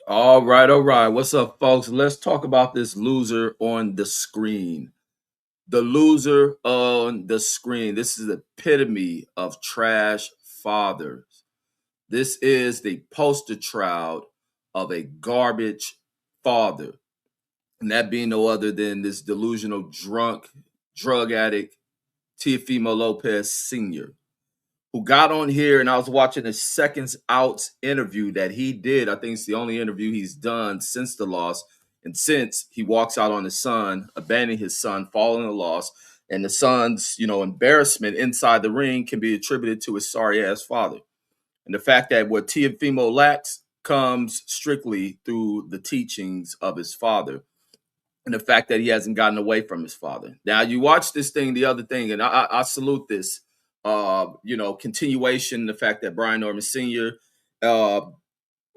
All right, all right. What's up, folks? Let's talk about this loser on the screen. The loser on the screen. This is the epitome of trash fathers. This is the poster child of a garbage father. And that being no other than this delusional drunk, drug addict, Teofimo Lopez Sr., who got on here, and I was watching a seconds out interview that he did. I think it's the only interview he's done since the loss. And since he walks out on his son, abandoning his son following the loss, and the son's, embarrassment inside the ring can be attributed to his sorry ass father. And the fact that what Tiafimo lacks comes strictly through the teachings of his father. And the fact that he hasn't gotten away from his father. Now you watch this thing, the other thing, and I salute this continuation, the fact that Brian Norman Sr., uh,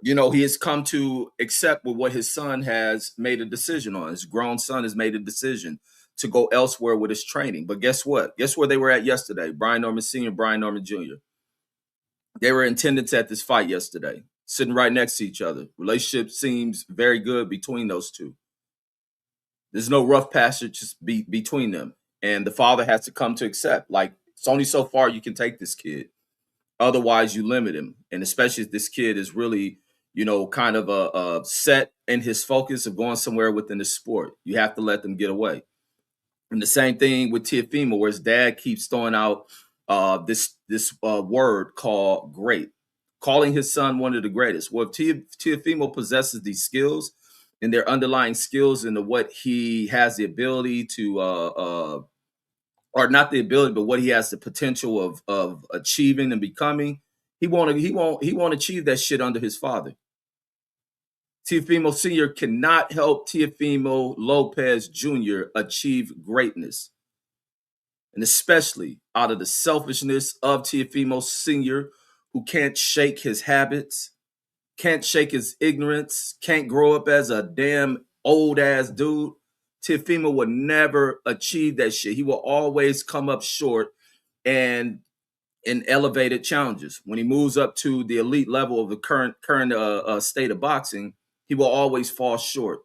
he has come to accept with what his son has made a decision on. His grown son has made a decision to go elsewhere with his training. But guess what? Guess where they were at yesterday? Brian Norman Sr., Brian Norman Jr. They were in attendance at this fight yesterday, sitting right next to each other. Relationship seems very good between those two. There's no rough passage between them. And the father has to come to accept, like, it's only so far you can take this kid. Otherwise, you limit him. And especially if this kid is really, kind of a set in his focus of going somewhere within the sport. You have to let them get away. And the same thing with Teofimo, where his dad keeps throwing out this word called great, calling his son one of the greatest. Well, if Teofimo possesses these skills and their underlying skills into what he has the ability to, or not the ability, but what he has the potential of achieving and becoming, he won't achieve that shit under his father. Teofimo Sr. cannot help Teofimo Lopez Jr. achieve greatness. And especially out of the selfishness of Teofimo Sr., who can't shake his habits, can't shake his ignorance, can't grow up as a damn old ass dude. Teofimo would never achieve that shit. He will always come up short and in elevated challenges. When he moves up to the elite level of the current state of boxing, he will always fall short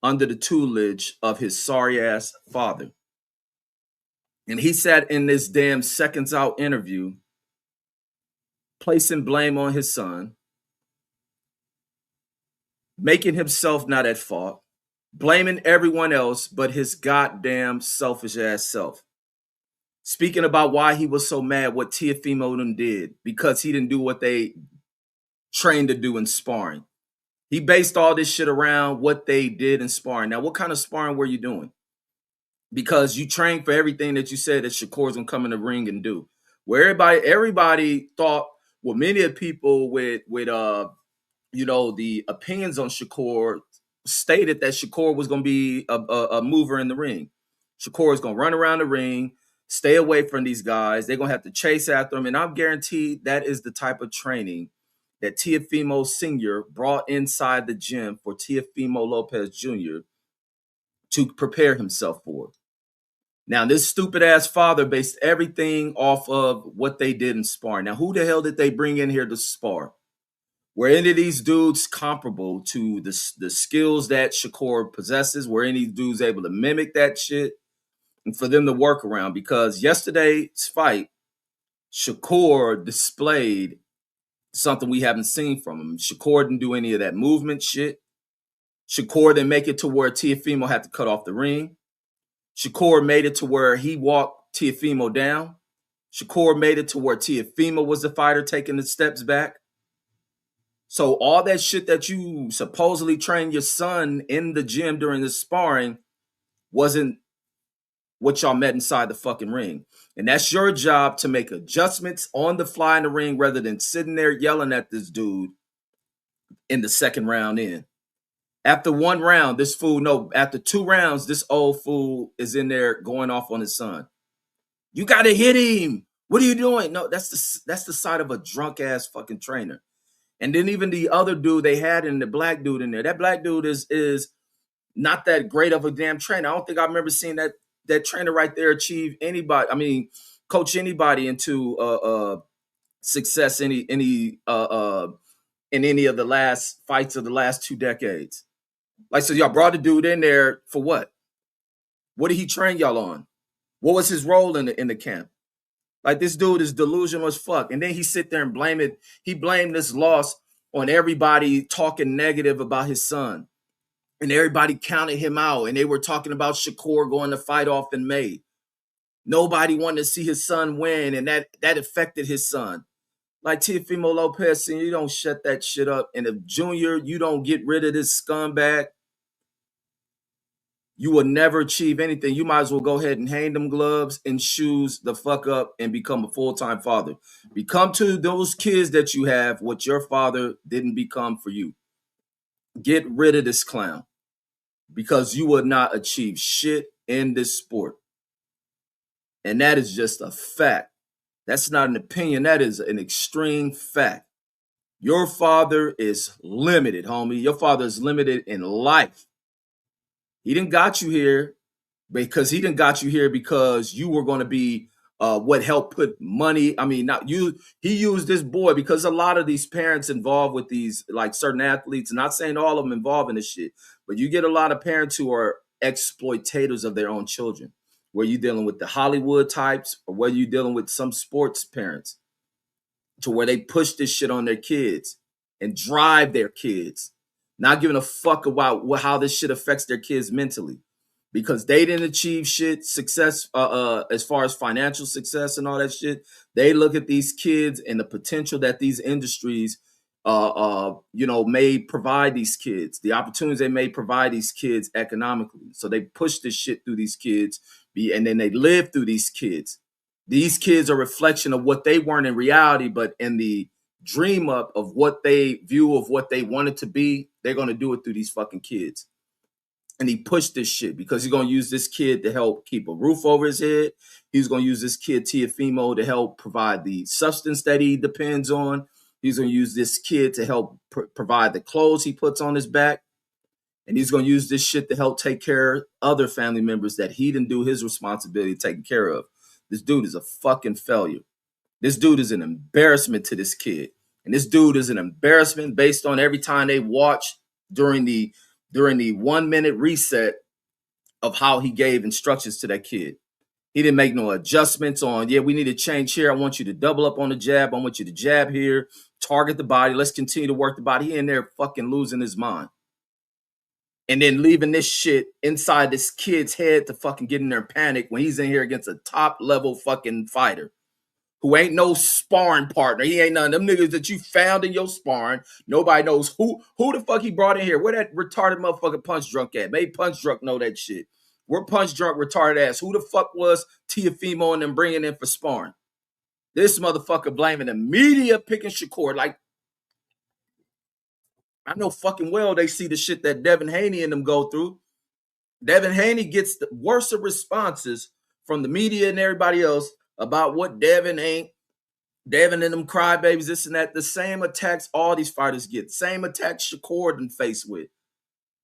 under the tutelage of his sorry ass father. And he sat in this damn seconds out interview, placing blame on his son, making himself not at fault, blaming everyone else but his goddamn selfish ass self. Speaking about why he was so mad what Teofimo did because he didn't do what they trained to do in sparring. He based all this shit around what they did in sparring. Now, what kind of sparring were you doing? Because you trained for everything that you said that Shakur's gonna come in the ring and do. Where everybody thought, well, many of people with the opinions on Shakur stated that Shakur was gonna be a mover in the ring. Shakur is gonna run around the ring, stay away from these guys. They're gonna have to chase after him, and I'm guaranteed that is the type of training that Teofimo Sr. brought inside the gym for Teofimo Lopez Jr. to prepare himself for. Now, this stupid ass father based everything off of what they did in sparring. Now, who the hell did they bring in here to spar? Were any of these dudes comparable to the skills that Shakur possesses? Were any dudes able to mimic that shit? And for them to work around? Because yesterday's fight, Shakur displayed something we haven't seen from him. Shakur didn't do any of that movement shit. Shakur didn't make it to where Teofimo had to cut off the ring. Shakur made it to where he walked Teofimo down. Shakur made it to where Teofimo was the fighter taking the steps back. So all that shit that you supposedly trained your son in the gym during the sparring wasn't what y'all met inside the fucking ring. And that's your job to make adjustments on the fly in the ring rather than sitting there yelling at this dude in the second round in. After one round, this fool, no, after two rounds, this old fool is in there going off on his son. You got to hit him. What are you doing? No, that's the side of a drunk ass fucking trainer. And then even the other dude they had in the black dude in there, that black dude is not that great of a damn trainer. I don't think I remember seeing that trainer right there achieve anybody. I mean, coach anybody into success any in any of the last fights of the last 2 decades. Like, so y'all brought the dude in there for what? What did he train y'all on? What was his role in the camp? Like, this dude is delusional as fuck. And then he sit there and blame it. He blamed this loss on everybody talking negative about his son. And everybody counted him out. And they were talking about Shakur going to fight off in May. Nobody wanted to see his son win, and that affected his son. Like Teofimo Lopez, Sr., you don't shut that shit up. And if Junior, you don't get rid of this scumbag, you will never achieve anything. You might as well go ahead and hang them gloves and shoes the fuck up and become a full-time father. Become to those kids that you have what your father didn't become for you. Get rid of this clown, because you will not achieve shit in this sport. And that is just a fact. That's not an opinion. That is an extreme fact. Your father is limited, homie. Your father is limited in life. He didn't got you here because you were going to be what helped put money. I mean, not you. He used this boy because a lot of these parents involved with these, like, certain athletes, not saying all of them involved in this shit, but you get a lot of parents who are exploitators of their own children. Where you dealing with the Hollywood types, or whether you dealing with some sports parents, to where they push this shit on their kids and drive their kids, not giving a fuck about how this shit affects their kids mentally, because they didn't achieve shit success as far as financial success and all that shit. They look at these kids and the potential that these industries may provide these kids, the opportunities they may provide these kids economically. So they push this shit through these kids, and then they live through these kids. These kids are a reflection of what they weren't in reality, but in the dream up of what they view of what they wanted to be, they're going to do it through these fucking kids. And he pushed this shit because he's going to use this kid to help keep a roof over his head. He's going to use this kid, Teofimo, to help provide the substance that he depends on. He's going to use this kid to help provide the clothes he puts on his back. And he's going to use this shit to help take care of other family members that he didn't do his responsibility taking care of. This dude is a fucking failure. This dude is an embarrassment to this kid. And this dude is an embarrassment based on every time they watch during the 1 minute reset of how he gave instructions to that kid. He didn't make no adjustments on, we need to change here. I want you to double up on the jab. I want you to jab here, target the body. Let's continue to work the body. He in there fucking losing his mind. And then leaving this shit inside this kid's head to fucking get in there and panic when he's in here against a top level fucking fighter who ain't no sparring partner. He ain't none of them niggas that you found in your sparring. Nobody knows who the fuck he brought in here. Where that retarded motherfucker Punch Drunk at? Maybe Punch Drunk know that shit. We're Punch Drunk retarded ass. Who the fuck was Teofimo and them bringing in for sparring? This motherfucker blaming the media picking Shakur. Like, I know fucking well they see the shit that Devin Haney and them go through. Devin Haney gets the worst of responses from the media and everybody else about what Devin ain't. Devin and them crybabies, this and that. The same attacks all these fighters get. Same attacks Shakur done faced with.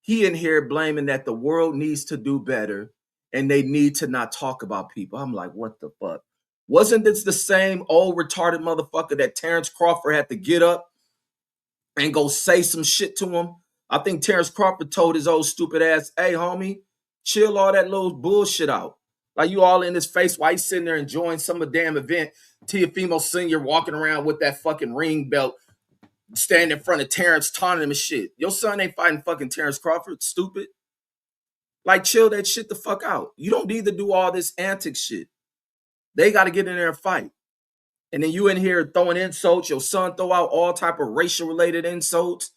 He in here blaming that the world needs to do better and they need to not talk about people. I'm like, what the fuck? Wasn't this the same old retarded motherfucker that Terrence Crawford had to get up and go say some shit to him? I think Terrence Crawford told his old stupid ass, hey, homie, chill all that little bullshit out. Like, you all in his face while he's sitting there enjoying some damn event. Teofimo Sr. walking around with that fucking ring belt, standing in front of Terrence, taunting him and shit. Your son ain't fighting fucking Terrence Crawford, stupid. Like, chill that shit the fuck out. You don't need to do all this antic shit. They got to get in there and fight. And then you in here throwing insults. Your son throw out all type of racial-related insults,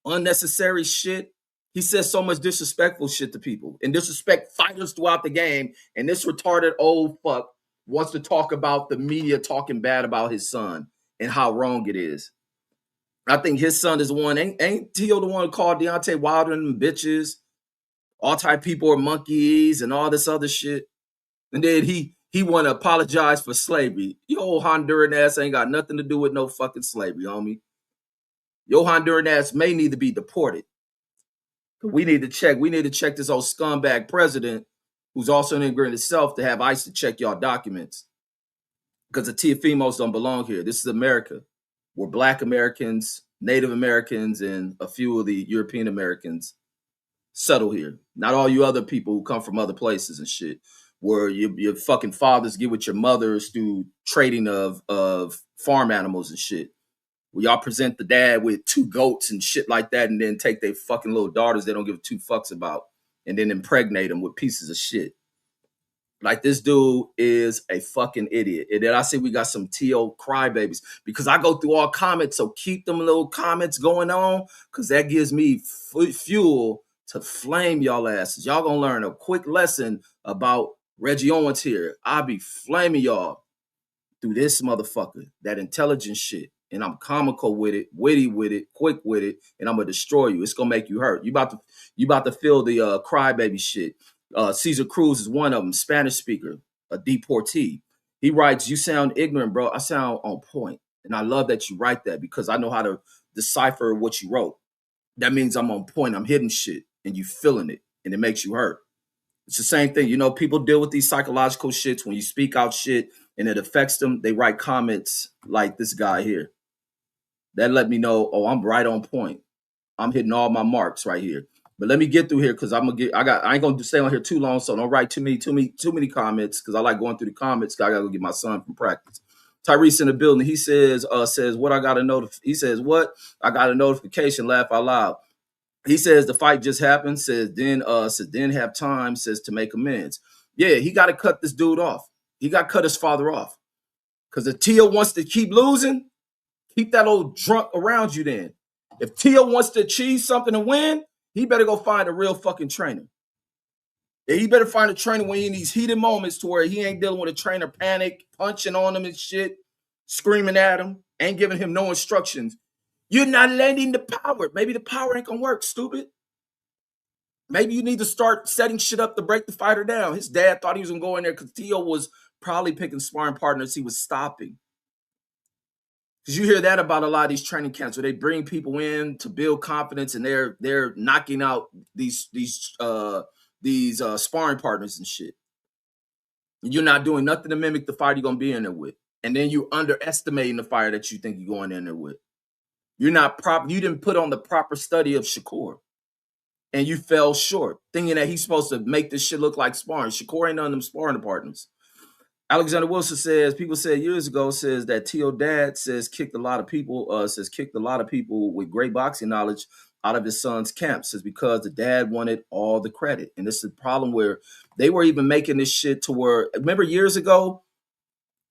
unnecessary shit. He says so much disrespectful shit to people and disrespect fighters throughout the game. And this retarded old fuck wants to talk about the media talking bad about his son and how wrong it is. I think his son is the one. Ain't Tio the one who called Deontay Wilder and them bitches? All type people are monkeys and all this other shit. And then he want to apologize for slavery. Your old Honduran ass ain't got nothing to do with no fucking slavery, homie. Your Honduran ass may need to be deported. We need to check this old scumbag president, who's also an immigrant himself, to have ICE to check y'all documents. Because the Teofimos don't belong here. This is America. We're Black Americans. Native Americans and a few of the European Americans settle here. Not all you other people who come from other places and shit, where your fucking fathers get with your mothers through trading of farm animals and shit. Where y'all present the dad with 2 goats and shit like that, and then take their fucking little daughters they don't give 2 fucks about, and then impregnate them with pieces of shit. Like, this dude is a fucking idiot. And then I say we got some T.O. crybabies because I go through all comments. So keep them little comments going on because that gives me fuel to flame y'all asses. Y'all gonna learn a quick lesson about Reggie Owens here. I be flaming y'all through this motherfucker, that intelligent shit. And I'm comical with it, witty with it, quick with it, and I'm gonna destroy you. It's gonna make you hurt. You about to feel the crybaby shit. Cesar Cruz is one of them, Spanish speaker, a deportee. He writes, "You sound ignorant, bro. I sound on point." And I love that you write that because I know how to decipher what you wrote. That means I'm on point. I'm hitting shit and you feeling it and it makes you hurt. It's the same thing. You know, people deal with these psychological shits when you speak out shit and it affects them. They write comments like this guy here. That let me know, oh, I'm right on point. I'm hitting all my marks right here. But let me get through here because I ain't gonna stay on here too long, so don't write too many comments because I like going through the comments. I gotta go get my son from practice. Tyrese in the building. He says what I got a he says what I got a notification. Laugh out loud. He says the fight just happened. Says then have time. Says to make amends. Yeah, he got to cut this dude off. He got to cut his father off because if Tio wants to keep losing, keep that old drunk around you. Then if Tio wants to achieve something and win, he better go find a real fucking trainer. Yeah, he better find a trainer when he in these heated moments to where he ain't dealing with a trainer panic, punching on him and shit, screaming at him, ain't giving him no instructions. You're not lending the power. Maybe the power ain't gonna work, stupid. Maybe you need to start setting shit up to break the fighter down. His dad thought he was gonna go in there because Tio was probably picking sparring partners he was stopping. Because you hear that about a lot of these training camps where they bring people in to build confidence and they're knocking out these sparring partners and shit. And you're not doing nothing to mimic the fight you're gonna be in there with. And then you underestimating the fighter that you think you're going in there with. You're not you didn't put on the proper study of Shakur. And you fell short, thinking that he's supposed to make this shit look like sparring. Shakur ain't none of them sparring partners. Alexander Wilson says, people said years ago, says that T.O. dad says kicked a lot of people with great boxing knowledge out of his son's camp. Says because the dad wanted all the credit. And this is the problem where they were even making this shit to where, remember years ago,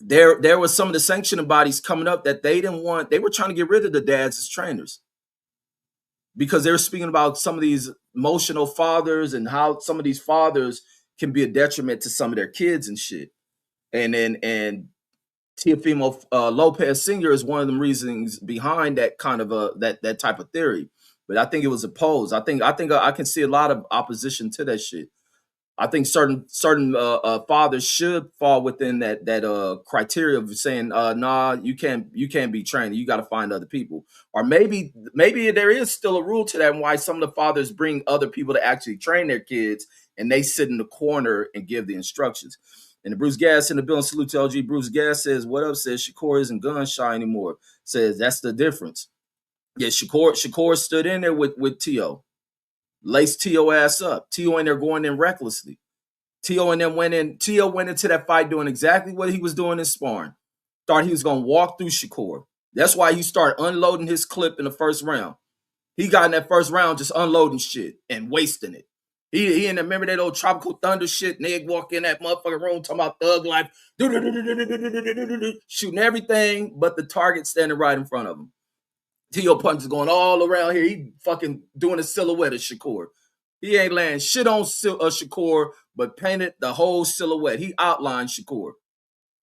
there was some of the sanctioning bodies coming up that they didn't want, they were trying to get rid of the dads as trainers. Because they were speaking about some of these emotional fathers and how some of these fathers can be a detriment to some of their kids and shit. And Teofimo Lopez Sr. is one of the reasons behind that kind of that type of theory. But I think it was opposed. I think I can see a lot of opposition to that shit. I think certain fathers should fall within that criteria of saying, nah, you can't be trained. You got to find other people. Or maybe there is still a rule to that, and why some of the fathers bring other people to actually train their kids, and they sit in the corner and give the instructions. And the Bruce Gas in the building, salute to LG. Bruce Gas says, what up? Says Shakur isn't gun shy anymore. Says that's the difference. Yeah, Shakur stood in there with T.O. Laced T.O. ass up. T.O. in there going in recklessly. T.O. and them went into that fight doing exactly what he was doing in sparring. Thought he was going to walk through Shakur. That's why he started unloading his clip in the first round. He got in that first round just unloading shit and wasting it. He in there, remember that old Tropical Thunder shit? Nigga walk in that motherfucking room talking about thug life, shooting everything but the target standing right in front of him. T.O. punches going all around here. He fucking doing a silhouette of Shakur. He ain't laying shit on Shakur, but painted the whole silhouette. He outlined Shakur.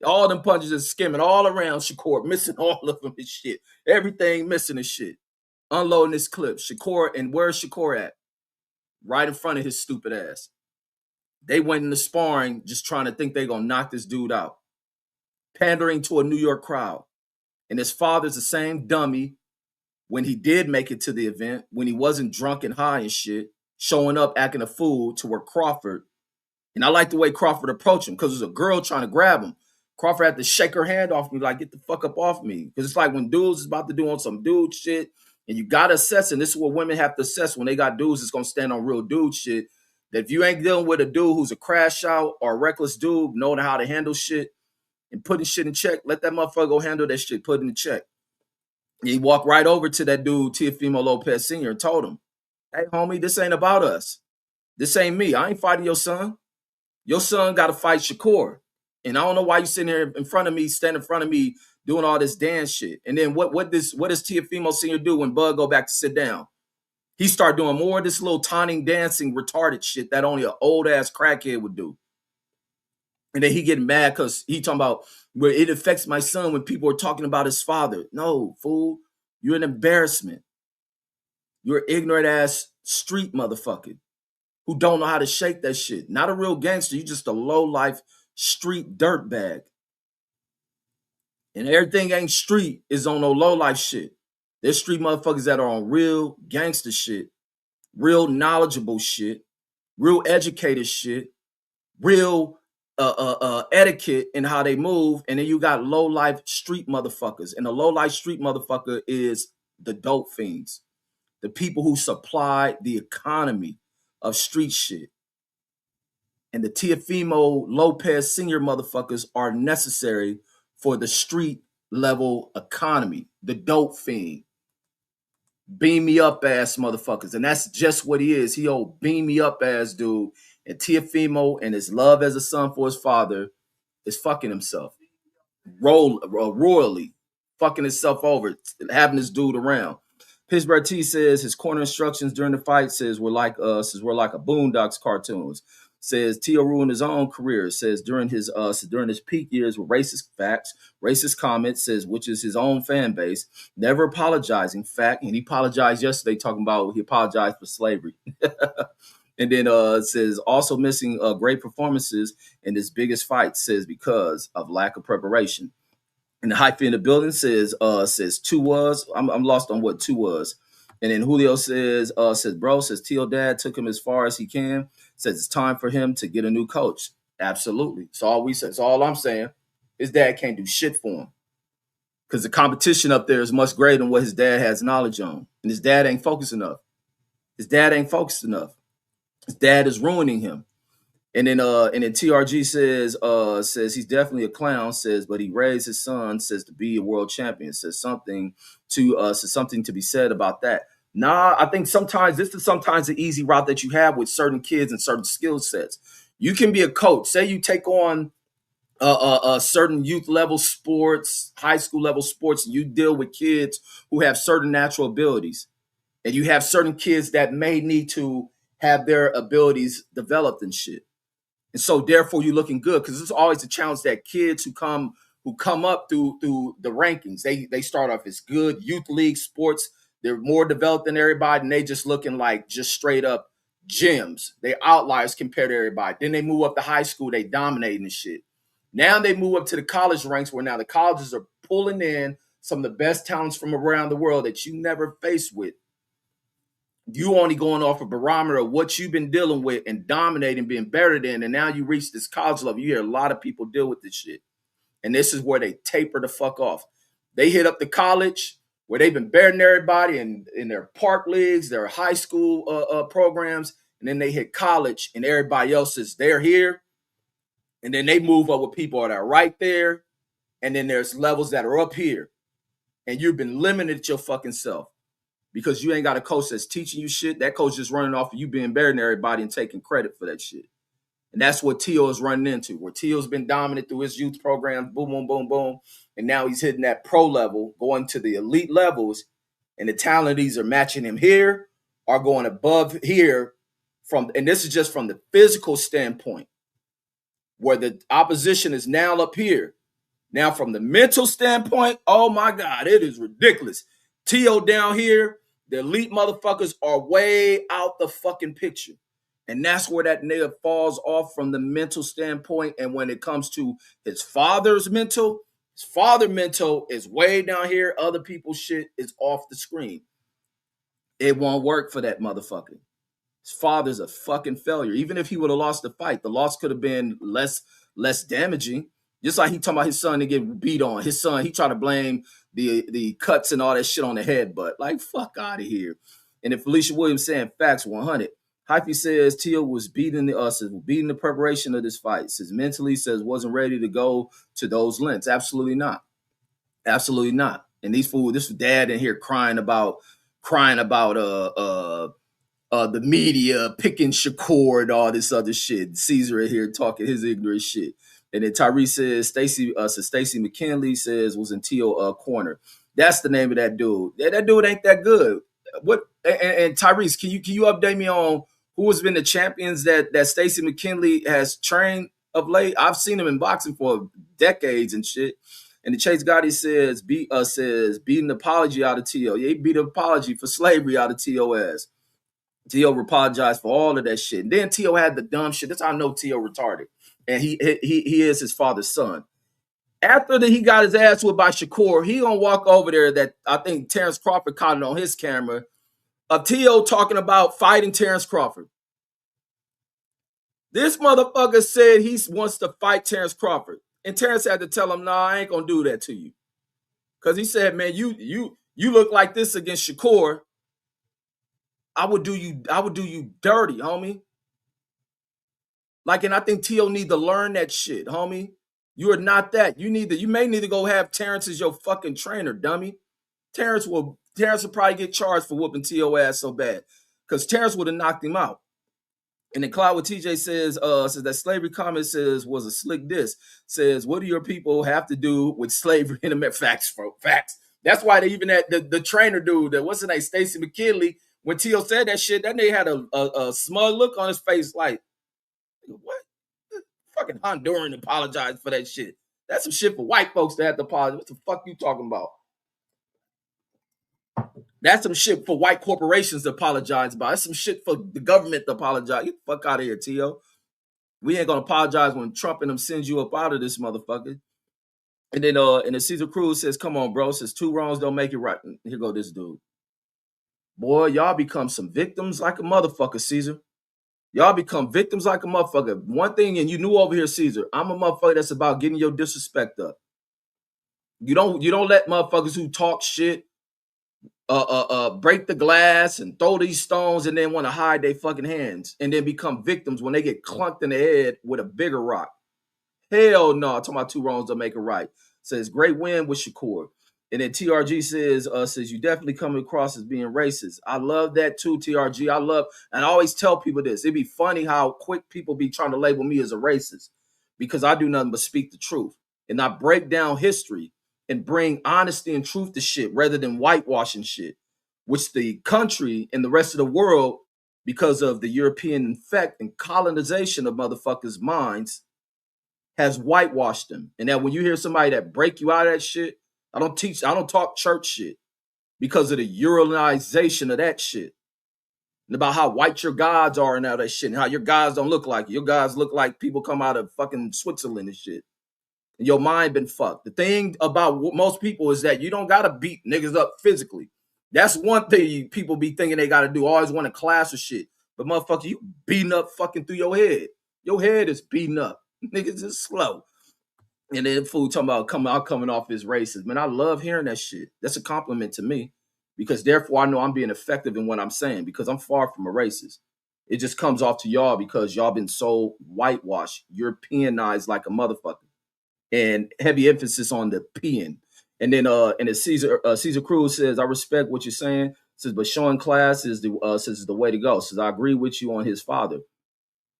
All them punches are skimming all around Shakur, missing all of them and shit. Everything missing and shit. Unloading his clip. Shakur, and where's Shakur at? Right in front of his stupid ass. They went into sparring just trying to think they're going to knock this dude out. Pandering to a New York crowd. And his father's the same dummy when he did make it to the event, when he wasn't drunk and high and shit, showing up acting a fool to where Crawford, and I like the way Crawford approached him because there's a girl trying to grab him. Crawford had to shake her hand off me, like, get the fuck up off me. Because it's like when dudes is about to do on some dude shit, And you gotta assess, and this is what women have to assess when they got dudes that's gonna stand on real dude shit. That if you ain't dealing with a dude who's a crash out or a reckless dude, knowing how to handle shit and putting shit in check, let that motherfucker go handle that shit, put it in check. And he walked right over to that dude, Teofimo Lopez Sr., and told him, hey, homie, this ain't about us. This ain't me. I ain't fighting your son. Your son got to fight Shakur. And I don't know why you sitting here in front of me, standing in front of me, doing all this dance shit. And then what does Teofimo Sr. do when Bud go back to sit down? He start doing more of this little taunting, dancing, retarded shit that only an old ass crackhead would do. And then he getting mad because he talking about where it affects my son when people are talking about his father. No, fool. You're an embarrassment. You're an ignorant ass street motherfucker who don't know how to shake that shit. Not a real gangster. You just a low life street dirtbag. And everything ain't street is on no low life shit. There's street motherfuckers that are on real gangster shit, real knowledgeable shit, real educated shit, real etiquette in how they move. And then you got low life street motherfuckers. And the low life street motherfucker is the dope fiends, the people who supply the economy of street shit. And the Teofimo Lopez Sr. motherfuckers are necessary for the street level economy, the dope fiend. Beam me up ass motherfuckers. And that's just what he is. He old beam me up ass dude. And Teofimo and his love as a son for his father is fucking himself. Royally fucking himself over, having this dude around. Pittsburgh T says his corner instructions during the fight says we're like a Boondocks cartoons. Says Tio ruined his own career. Says during his peak years with racist facts, racist comments, says which is his own fan base, never apologizing. Fact, and he apologized yesterday talking about he apologized for slavery. And then says also missing great performances in his biggest fight, says because of lack of preparation. And the hype in the building says two was. I'm lost on what two was. And then Julio says bro, says Tio dad took him as far as he can. Says it's time for him to get a new coach. Absolutely. So all we said. So all I'm saying, his dad can't do shit for him. Because the competition up there is much greater than what his dad has knowledge on. And his dad ain't focused enough. His dad is ruining him. And then TRG says he's definitely a clown, says, but he raised his son, says, to be a world champion, says something to be said about that. Nah, I think sometimes this is the easy route that you have with certain kids and certain skill sets. You can be a coach. Say you take on certain youth level sports, high school level sports, and you deal with kids who have certain natural abilities. And you have certain kids that may need to have their abilities developed and shit. And so therefore you're looking good, because it's always a challenge that kids who come up through the rankings, they start off as good youth league sports. They're more developed than everybody, and they just looking like just straight up gems. They outliers compared to everybody. Then they move up to high school, they dominating the shit. Now they move up to the college ranks, where now the colleges are pulling in some of the best talents from around the world that you never faced with. You only going off a barometer of what you've been dealing with and dominating, being better than, and now you reach this college level. You hear a lot of people deal with this shit. And this is where they taper the fuck off. They hit up the college where they've been better than everybody in their park leagues, their high school programs, and then they hit college and everybody else is there here. And then they move up with people that are right there. And then there's levels that are up here. And you've been limited to your fucking self, because you ain't got a coach that's teaching you shit. That coach is running off of you being better than everybody and taking credit for that shit. And that's what Tio is running into, where Tio's been dominant through his youth program, boom, boom, boom, boom. And now he's hitting that pro level, going to the elite levels, and the talent are matching him here or going above here and this is just from the physical standpoint, where the opposition is now up here. Now from the mental standpoint, oh my God, it is ridiculous. Tio down here, the elite motherfuckers are way out the fucking picture. And that's where that nigga falls off from the mental standpoint. And when it comes to his father's mental is way down here. Other people's shit is off the screen. It won't work for that motherfucker. His father's a fucking failure. Even if he would have lost the fight, the loss could have been less damaging. Just like he talking about his son to get beat on. His son, he try to blame the cuts and all that shit on the head, but like fuck out of here. And then Felicia Williams saying facts 100. Hyphy says Tio was beating the preparation of this fight. Says mentally says wasn't ready to go to those lengths. Absolutely not. Absolutely not. And this dad in here crying about the media picking Shakur and all this other shit. Caesar in here talking his ignorant shit. And then Tyrese says Stacey McKinley says was in Teal corner. That's the name of that dude. That dude ain't that good. What and Tyrese, can you update me on who has been the champions that Stacey McKinley has trained of late? I've seen him in boxing for decades and shit. And the Chase Gotti says beat an apology out of T.O. Yeah, he beat an apology for slavery out of T.O.'s. T.O. apologized for all of that shit. And then T.O. had the dumb shit. That's how I know T.O. retarded. And he is his father's son. After he got his ass whipped by Shakur, he gonna walk over there that I think Terrence Crawford caught it on his camera of T.O. talking about fighting Terrence Crawford. This motherfucker said he wants to fight Terrence Crawford. And Terrence had to tell him, nah, I ain't gonna do that to you. Because he said, man, you look like this against Shakur. I would do you dirty, homie. Like, and I think T.O. need to learn that shit, homie. You are not that. You may need to go have Terrence as your fucking trainer, dummy. Terrence will probably get charged for whooping T.O. ass so bad. Because Terrence would have knocked him out. And then Cloud with TJ says that slavery comment says was a slick diss. Says, what do your people have to do with slavery in America? Facts, bro. Facts. That's why they even had the trainer dude, what's his name, Stacey McKinley, when T.O. said that shit, that nigga had a smug look on his face like, what? Fucking Honduran apologized for that shit. That's some shit for white folks to have to apologize. What the fuck you talking about? That's some shit for white corporations to apologize about. That's some shit for the government to apologize. Get the fuck out of here, T.O. We ain't gonna apologize when Trump and them sends you up out of this motherfucker. And then Caesar Cruz says, come on, bro. Says 2 wrongs don't make it right. And here go this dude. Boy, y'all become some victims like a motherfucker, Caesar. Y'all become victims like a motherfucker. One thing, and you knew over here, Caesar, I'm a motherfucker that's about getting your disrespect up. You don't let motherfuckers who talk shit break the glass and throw these stones and then want to hide their fucking hands and then become victims when they get clunked in the head with a bigger rock. Hell no. I'm talking about 2 wrongs don't make it right. Says great win with Shakur. And then TRG says you definitely come across as being racist. I love that too, TRG. And I always tell people this. It'd be funny how quick people be trying to label me as a racist because I do nothing but speak the truth. And I break down history and bring honesty and truth to shit rather than whitewashing shit, which the country and the rest of the world, because of the European effect and colonization of motherfuckers' minds, has whitewashed them. And that when you hear somebody that break you out of that shit, I don't talk church shit because of the Euroization of that shit. And about how white your gods are and all that shit, and how your gods don't look like you. Your gods look like people come out of fucking Switzerland and shit. And your mind been fucked. The thing about most people is that you don't gotta beat niggas up physically. That's one thing people be thinking they gotta do. Always want to class or shit. But motherfucker, you beating up fucking through your head. Your head is beating up. Niggas is slow. And then fool talking about coming off as racist. Man, I love hearing that shit. That's a compliment to me. Because therefore I know I'm being effective in what I'm saying. Because I'm far from a racist. It just comes off to y'all because y'all been so whitewashed, Europeanized like a motherfucker. And heavy emphasis on the peeing. And then Caesar Cruz says, I respect what you're saying. Says, but showing class is the way to go. Says, I agree with you on his father.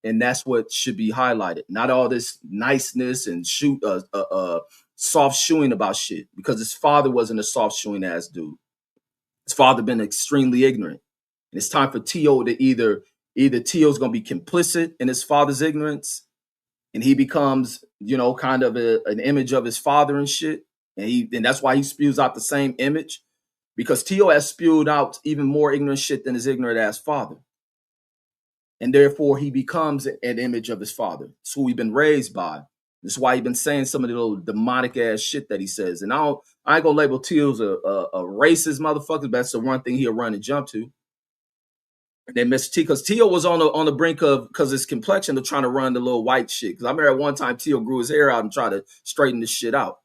And that's what should be highlighted. Not all this niceness and soft shoeing about shit. Because his father wasn't a soft shoeing ass dude. His father been extremely ignorant. And it's time for T.O. to either T.O.'s going to be complicit in his father's ignorance and he becomes, kind of an image of his father and shit. And that's why he spews out the same image. Because T.O. has spewed out even more ignorant shit than his ignorant ass father. And therefore, he becomes an image of his father. It's who he's been raised by. That's why he's been saying some of the little demonic ass shit that he says. And I ain't gonna label T.O. a racist motherfucker, but that's the one thing he'll run and jump to. Then Mr. T, because Tio was on the brink of, because his complexion of trying to run the little white shit. Because I remember at one time Tio grew his hair out and tried to straighten this shit out.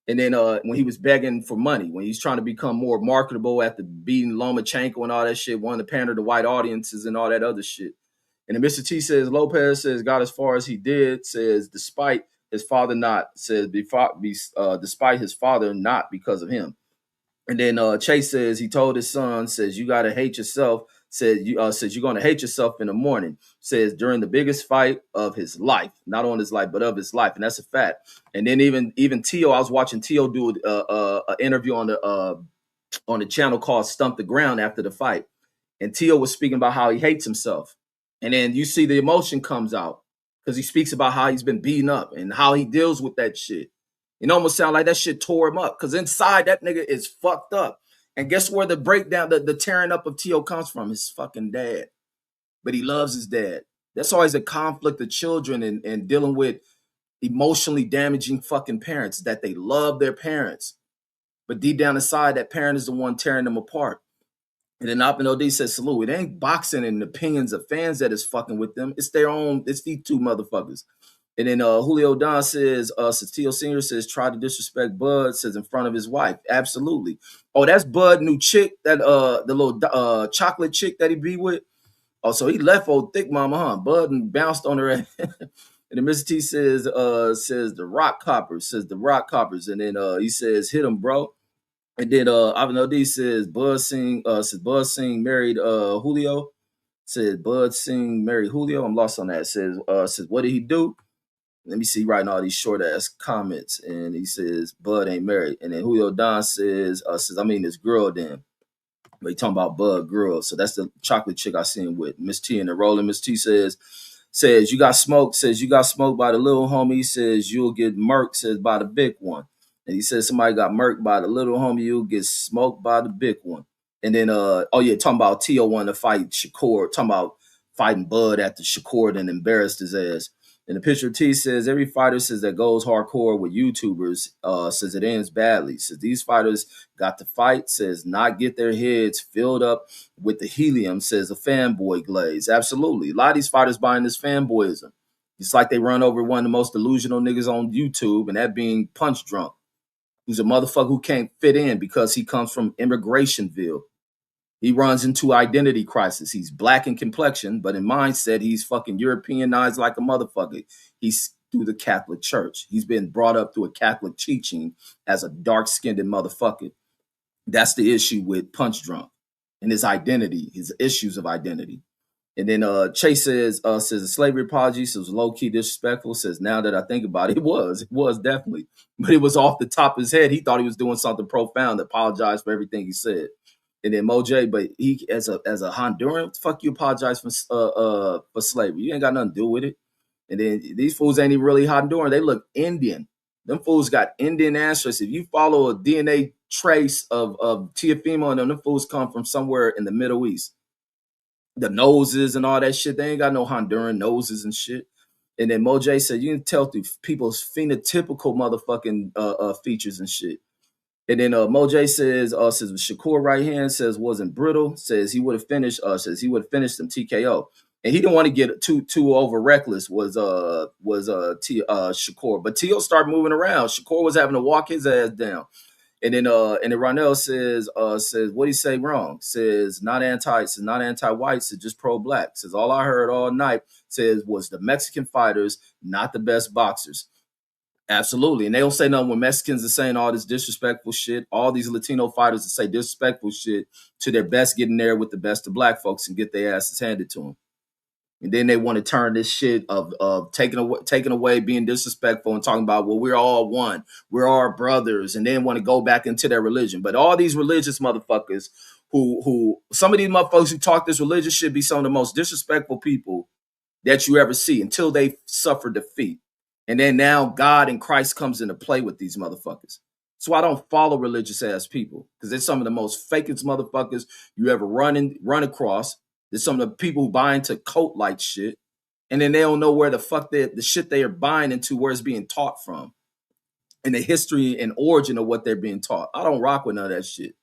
And then when he was begging for money, when he's trying to become more marketable after beating Lomachenko and all that shit, wanting to pander to white audiences and all that other shit. And then Mr. T says, Lopez says, got as far as he did, says, despite his father not, says, despite his father not because of him. And then Chase says he told his son, says, you got to hate yourself. Says you're going to hate yourself in the morning. Says during the biggest fight of his life, not on his life, but of his life. And that's a fact. And then even Tio, I was watching Tio do an interview on the channel called Stump the Ground after the fight. And Tio was speaking about how he hates himself. And then you see the emotion comes out because he speaks about how he's been beaten up and how he deals with that shit. It almost sounds like that shit tore him up because inside that nigga is fucked up. And guess where the breakdown, the tearing up of Tio comes from? His fucking dad. But he loves his dad. That's always a conflict of children and dealing with emotionally damaging fucking parents, that they love their parents. But deep down inside, that parent is the one tearing them apart. And then Op and OD says, salute, it ain't boxing and opinions of fans that is fucking with them. It's their own, it's these two motherfuckers. And then Julio Don says Tio Sr. says, try to disrespect Bud, says in front of his wife. Absolutely. Oh, that's Bud new chick, that the little chocolate chick that he be with. Oh, so he left old thick mama, huh? Bud and bounced on her. And then Mr. T says the rock coppers, says the rock coppers. And then he says, hit him, bro. And then Avenodi says Bud Singh married Julio. Said Bud Singh married Julio. I'm lost on that. Says what did he do? Let me see writing all these short ass comments. And he says Bud ain't married. And then Julio Don says I mean this girl then. But he talking about Bud girl. So that's the chocolate chick I seen with Miss T in the rolling. Miss T says you got smoked. Says you got smoked by the little homie. Says you'll get murked. Says by the big one. And he says somebody got murked by the little homie, you'll get smoked by the big one. And then, talking about Tio wanting to fight Shakur, talking about fighting Bud after Shakur and embarrassed his ass. And the picture of T says every fighter says that goes hardcore with YouTubers says it ends badly. Says these fighters got to fight, says not get their heads filled up with the helium, says a fanboy glaze. Absolutely. A lot of these fighters buying this fanboyism. It's like they run over one of the most delusional niggas on YouTube, and that being Punch Drunk, who's a motherfucker who can't fit in because he comes from Immigrationville. He runs into identity crisis. He's black in complexion, but in mindset, he's fucking Europeanized like a motherfucker. He's through the Catholic Church. He's been brought up through a Catholic teaching as a dark-skinned motherfucker. That's the issue with Punch Drunk and his identity, his issues of identity. And then Chase says a slavery apology, so it was low-key disrespectful. Says now that I think about it, it was definitely. But it was off the top of his head. He thought he was doing something profound, apologized for everything he said. And then Moj, but he as a Honduran, what the fuck you apologize for slavery? You ain't got nothing to do with it. And then these fools ain't even really Honduran. They look Indian. Them fools got Indian ancestors. If you follow a DNA trace of Teofimo, and them fools come from somewhere in the Middle East. The noses and all that shit, they ain't got no Honduran noses and shit. And then Moj said you can tell through people's phenotypical motherfucking features and shit. And then Moj says Shakur right hand says wasn't brittle, says he would have finished them TKO. And he didn't want to get too over reckless was Shakur. But Tio started moving around. Shakur was having to walk his ass down. And then Ronell says what do you say wrong? Says not anti-white, says just pro-black. Says all I heard all night says was the Mexican fighters not the best boxers. Absolutely. And they don't say nothing when Mexicans are saying all this disrespectful shit. All these Latino fighters that say disrespectful shit to their best getting there with the best of black folks and get their asses handed to them. And then they want to turn this shit of taking away, being disrespectful and talking about, well, we're all one. We're all brothers. And then want to go back into their religion. But all these religious motherfuckers who some of these motherfuckers who talk this religion should be some of the most disrespectful people that you ever see until they suffer defeat. And then now God and Christ comes into play with these motherfuckers. So I don't follow religious ass people because they're some of the most fakest motherfuckers you ever run across. There's some of the people who buy into cult like shit, and then they don't know where the fuck the shit they are buying into, where it's being taught from, and the history and origin of what they're being taught. I don't rock with none of that shit.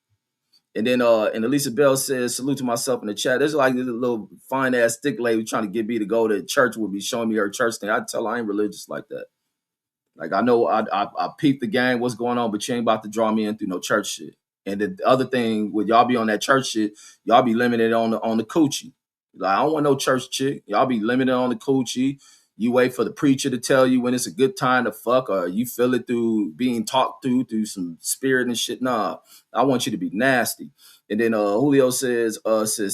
And then and Elisa Bell says, salute to myself in the chat. There's like this little fine ass stick lady trying to get me to go to church, would be showing me her church thing. I tell her I ain't religious like that. Like I know I peeped the gang, what's going on, but you ain't about to draw me in through no church shit. And the other thing, with y'all be on that church shit, y'all be limited on the coochie. Like I don't want no church chick. Y'all be limited on the coochie. You wait for the preacher to tell you when it's a good time to fuck, or you feel it through being talked through some spirit and shit. Nah, I want you to be nasty. And then Julio says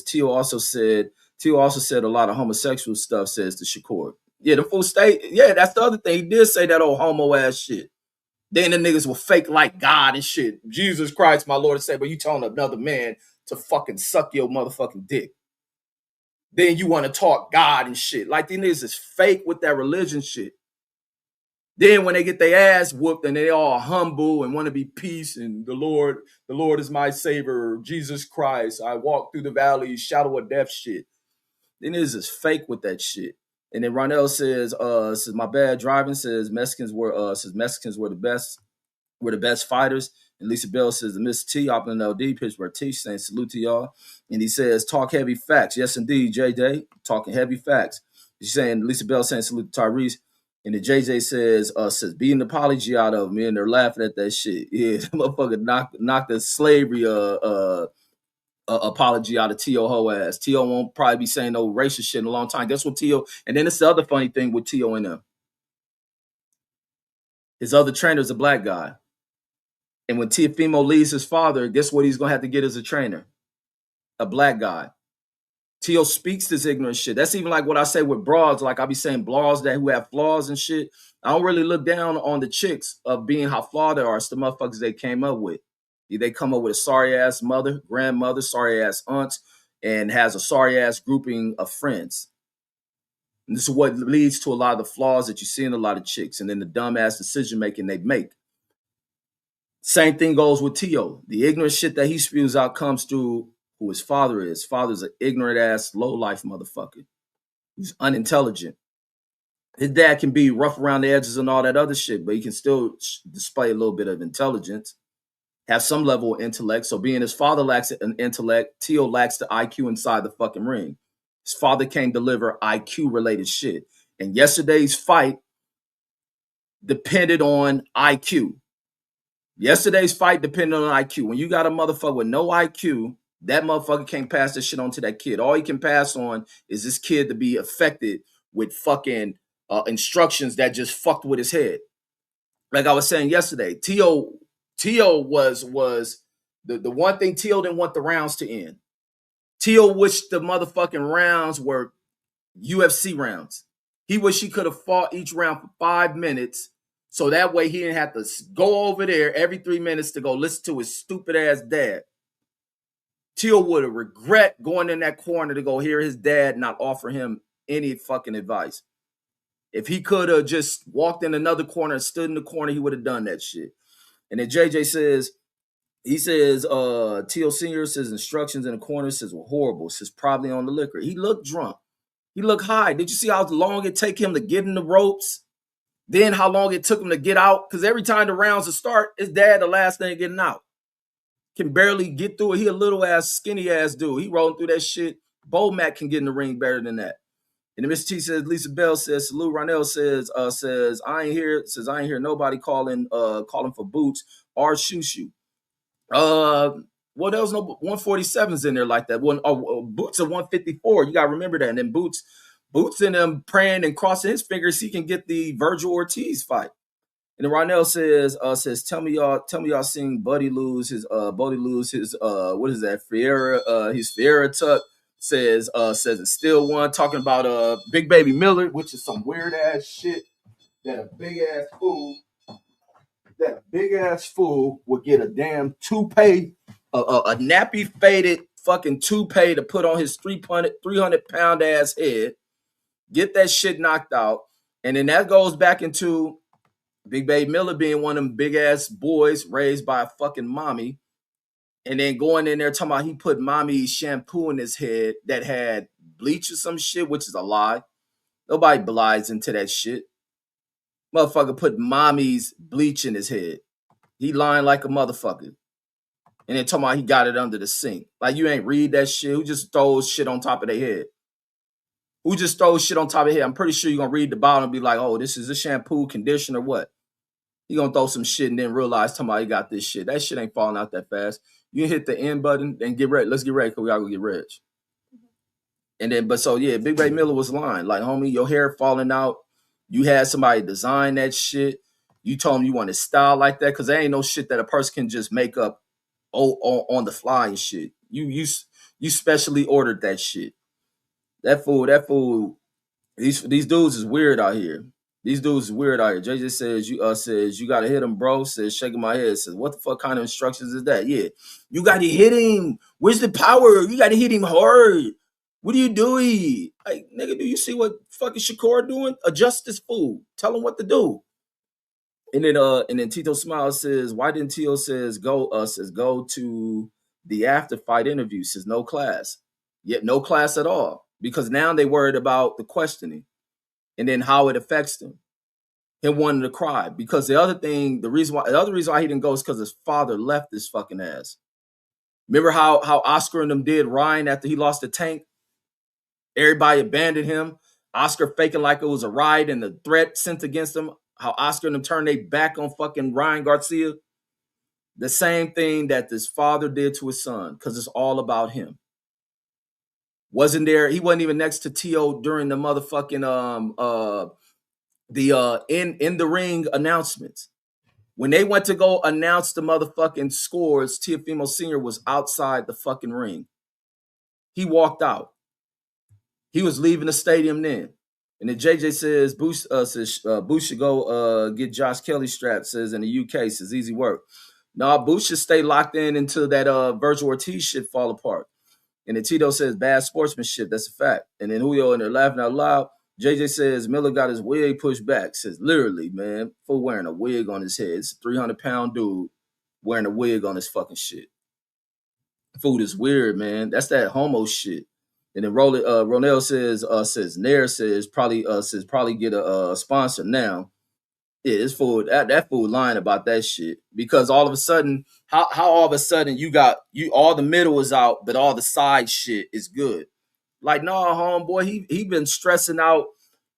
Tio also said a lot of homosexual stuff, says to Shakur. Yeah, the full state. Yeah, that's the other thing. He did say that old homo ass shit. Then the niggas will fake like God and shit. Jesus Christ, my Lord and Savior, but you telling another man to fucking suck your motherfucking dick. Then you want to talk God and shit. Like these niggas is fake with that religion shit. Then when they get their ass whooped and they all humble and want to be peace and the Lord is my savior, Jesus Christ, I walk through the valley, shadow of death shit. Then niggas is fake with that shit. And then Ronell says my bad driving, says Mexicans were the best fighters. And Lisa Bell says the Miss T, Oakland LD, Pittsburgh T, saying salute to y'all. And he says, talk heavy facts. Yes, indeed, JJ, talking heavy facts. She's saying, Lisa Bell saying salute to Tyrese. And then JJ says beat an apology out of me, and they're laughing at that shit. Yeah, the motherfucker knocked the slavery apology out of T.O. ho ass. T.O. won't probably be saying no racist shit in a long time. Guess what T.O. And then it's the other funny thing with T.O. and them. His other trainer's a black guy. And when Teofimo leaves his father, guess what he's going to have to get as a trainer? A black guy. T.O. speaks this ignorant shit. That's even like what I say with broads. Like I be saying blogs that who have flaws and shit. I don't really look down on the chicks of being how flawed they are. It's the motherfuckers they came up with. They come up with a sorry ass mother, grandmother, sorry ass aunts, and has a sorry ass grouping of friends. And this is what leads to a lot of the flaws that you see in a lot of chicks, and then the dumbass decision making they make. Same thing goes with T.O. The ignorant shit that he spews out comes through who his father is. His father's an ignorant ass, low life motherfucker. He's unintelligent. His dad can be rough around the edges and all that other shit, but he can still display a little bit of intelligence, have some level of intellect. So being his father lacks an intellect, T.O. lacks the IQ inside the fucking ring. His father can't deliver IQ related shit. And yesterday's fight depended on IQ. Yesterday's fight depended on IQ. When you got a motherfucker with no IQ, that motherfucker can't pass this shit on to that kid. All he can pass on is this kid to be affected with fucking instructions that just fucked with his head. Like I was saying yesterday, T.O. was the one thing T.O. didn't want the rounds to end. T.O. wished the motherfucking rounds were UFC rounds. He wished he could have fought each round for 5 minutes, so that way he didn't have to go over there every 3 minutes to go listen to his stupid ass dad. T.O. would have regret going in that corner to go hear his dad not offer him any fucking advice. If he could have just walked in another corner and stood in the corner, he would have done that shit. And then JJ says, T.O. Sr. says instructions in the corner, says were horrible, says probably on the liquor. He looked drunk. He looked high. Did you see how long it take him to get in the ropes? Then how long it took him to get out? Because every time the rounds would start, his dad the last thing getting out. Can barely get through it. He a little ass, skinny ass dude. He rolling through that shit. Bo Mac can get in the ring better than that. And then Mr. T says, Lisa Bell says, salute. Ronell says, I ain't hear nobody calling for boots or shoo. Well, there was no 147s in there like that. Boots are 154. You gotta remember that. And then Boots in them praying and crossing his fingers, he can get the Virgil Ortiz fight. And then Ronell says, tell me y'all seen Buddy lose his what is that? His Fiera tuck. Says it's still one, talking about Big Baby Miller, which is some weird ass shit that a big ass fool would get a damn toupee, a nappy faded fucking toupee to put on his 300 pound ass head, get that shit knocked out, and then that goes back into Big Baby Miller being one of them big ass boys raised by a fucking mommy. And then going in there talking about he put mommy's shampoo in his head that had bleach or some shit, which is a lie. Nobody belies into that shit. Motherfucker put mommy's bleach in his head. He lying like a motherfucker. And then talking about he got it under the sink. Like, you ain't read that shit. Who just throws shit on top of their head? Who just throws shit on top of their head? I'm pretty sure you're going to read the bottle and be like, oh, this is a shampoo, conditioner, what? You going to throw some shit and then realize talking about he got this shit. That shit ain't falling out that fast. You hit the end button and get ready. Let's get ready because we got to go get rich. And then, but so, yeah, Big Ray Miller was lying. Like, homie, your hair falling out. You had somebody design that shit. You told him you want to style like that because there ain't no shit that a person can just make up on the fly and shit. You specially ordered that shit. That fool. These dudes is weird out here. These dudes is weird out here. JJ says you gotta hit him, bro. Says shaking my head. Says what the fuck kind of instructions is that? Yeah, you gotta hit him. Where's the power? You gotta hit him hard. What are you doing? Like, nigga, do you see what fucking Shakur doing? Adjust this fool. Tell him what to do. And then Tito Smiles says, why didn't Tio go to the after fight interview? Says no class. Yet no class at all. Because now they worried about the questioning and then how it affects them. Him wanting to cry. Because the other reason why he didn't go is because his father left his fucking ass. Remember how Oscar and them did Ryan after he lost the tank? Everybody abandoned him. Oscar faking like it was a riot and the threat sent against him. How Oscar and them turned their back on fucking Ryan Garcia. The same thing that this father did to his son, because it's all about him. He wasn't even next to Tio during the motherfucking in the ring announcements. When they went to go announce the motherfucking scores, Teofimo Sr. was outside the fucking ring. He walked out. He was leaving the stadium then. And then JJ says, Boosh should go get Josh Kelly strapped, says in the UK, says easy work. No, Boosh should stay locked in until that Virgil Ortiz shit fall apart. And then Tito says bad sportsmanship, that's a fact. And then Julio and they're laughing out loud. JJ says Miller got his wig pushed back. Says literally, man, fool wearing a wig on his head. It's a 300-pound dude wearing a wig on his fucking shit. Food is weird, man. That's that homo shit. And then Ronell says Nair says probably get a sponsor now. Yeah, this fool that fool lying about that shit because all of a sudden, how all of a sudden you all the middle is out, but all the side shit is good. Like, no, homeboy, he been stressing out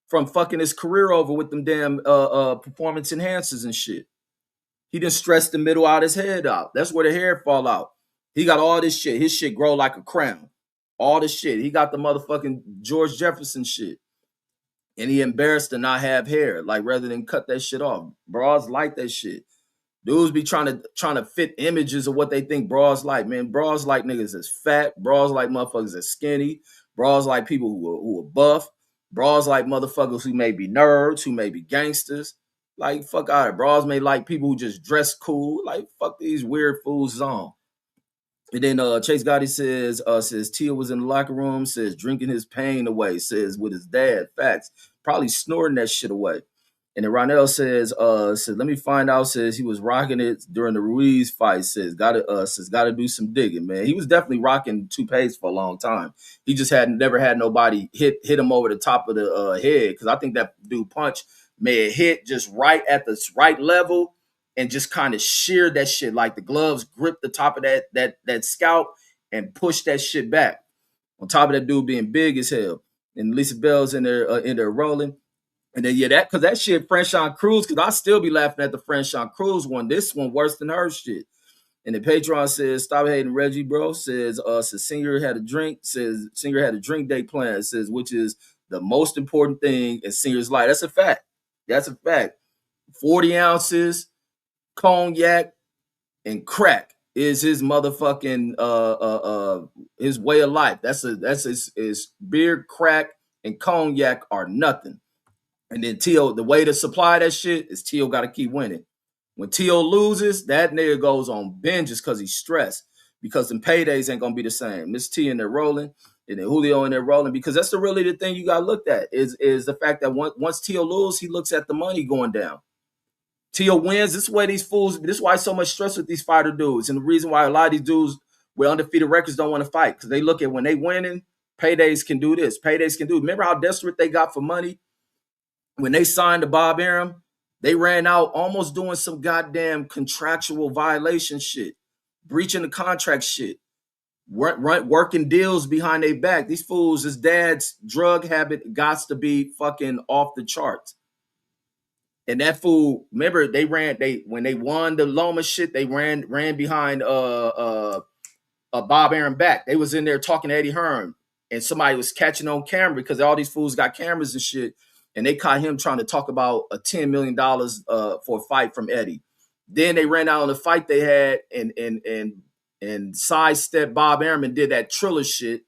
from fucking his career over with them damn performance enhancers and shit. He done stressed the middle out his head out. That's where the hair fall out. He got all this shit. His shit grow like a crown. All this shit. He got the motherfucking George Jefferson shit. And he embarrassed to not have hair, like rather than cut that shit off. Bras like that shit. Dudes be trying to fit images of what they think bras like. Man, bras like niggas is fat. Bras like motherfuckers is skinny. Bras like people who are buff. Bras like motherfuckers who may be nerds, who may be gangsters. Like, fuck out of it. Bras may like people who just dress cool. Like, fuck these weird fools on. And then Chase Gotti says Tia was in the locker room, says drinking his pain away, says with his dad, facts, probably snorting that shit away. And then Ronell says let me find out, says he was rocking it during the Ruiz fight, says gotta do some digging, man. He was definitely rocking toupees for a long time. He just never had nobody hit him over the top of the head, because I think that dude punch may have hit just right at the right level and just kind of sheared that shit, like the gloves gripped the top of that scalp and pushed that shit back. On top of that dude being big as hell. And Lisa Bell's in there rolling. And then, yeah, because that shit, Franchon Cruz, because I still be laughing at the Franchon Cruz one. This one worse than her shit. And then Patreon says, stop hating Reggie, bro. Says Senior had a drink. Says Senior had a drink day plan. Says, which is the most important thing in Senior's life. That's a fact. That's a fact. 40 ounces, cognac, and crack is his motherfucking his way of life. That's his beer, crack, and cognac are nothing. And then Tio, the way to supply that shit is Tio got to keep winning. When Tio loses, that nigga goes on binges because he's stressed, because them paydays ain't gonna be the same. Miss T in there rolling, and then Julio in there rolling, because that's really the thing you got looked at is the fact that once Tio loses, he looks at the money going down. Tio wins. This is why these fools. This is why so much stress with these fighter dudes, and the reason why a lot of these dudes with undefeated records don't want to fight, because they look at when they winning, paydays can do this, paydays can do. Remember how desperate they got for money when they signed to Bob Arum? They ran out almost doing some goddamn contractual violation shit. breaching the contract shit, working deals behind their back. These fools, his dad's drug habit got to be fucking off the charts. And that fool, remember when they won the Loma shit, they ran behind Bob Aaron back. They was in there talking to Eddie Hearn, and somebody was catching on camera because all these fools got cameras and shit, and they caught him trying to talk about a $10 million for a fight from Eddie. Then they ran out on the fight they had and sidestepped Bob Aaron and did that Triller shit.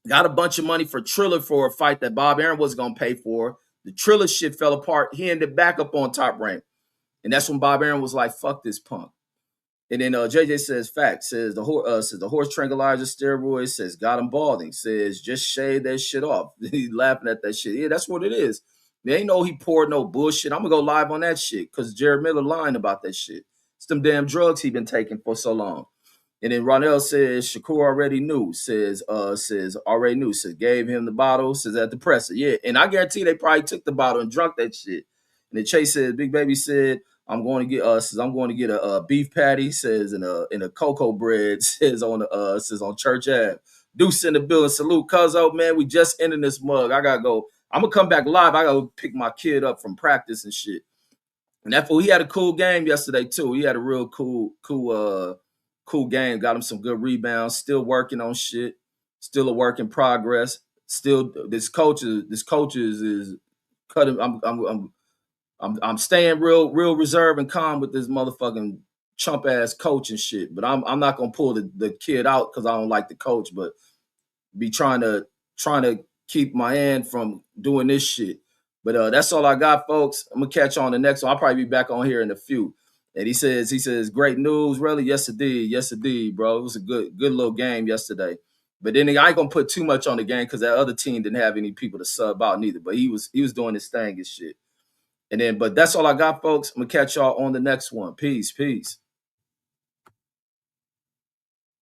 Got a bunch of money for Triller for a fight that Bob Aaron was gonna pay for. The Triller shit fell apart. He ended back up on Top Rank. And that's when Bob Aaron was like, fuck this punk. And then JJ says, fact, says the horse tranquilizer steroids, says got him balding, says just shave that shit off. He's laughing at that shit. Yeah, that's what it is. They ain't know he poured no bullshit. I'm gonna go live on that shit because Jared Miller lying about that shit. It's them damn drugs he been taking for so long. And then Ronell says Shakur already knew. Says already knew. Says gave him the bottle. Says at the presser. Yeah, and I guarantee they probably took the bottle and drunk that shit. And then Chase said, Big Baby said, I'm going to get a beef patty. Says in a cocoa bread. Says on Church Ave. Deuce in the building. Salute, Cuzzo, man. We just ending this mug. I gotta go. I'm gonna come back live. I gotta pick my kid up from practice and shit. And that fool, he had a cool game yesterday too. He had a real cool game. Got him some good rebounds. Still working on shit. Still a work in progress. Still, this coach is cutting. I'm staying real reserved and calm with this motherfucking chump ass coach and shit. But I'm not gonna pull the kid out because I don't like the coach, but be trying to keep my hand from doing this shit. But that's all I got, folks. I'm gonna catch you on the next one. I'll probably be back on here in a few. And he says, great news, really? Yes, indeed, bro. It was a good little game yesterday. But then I ain't gonna put too much on the game because that other team didn't have any people to sub out neither. But he was doing his thing and shit. And then, but that's all I got, folks. I'm gonna catch y'all on the next one. Peace.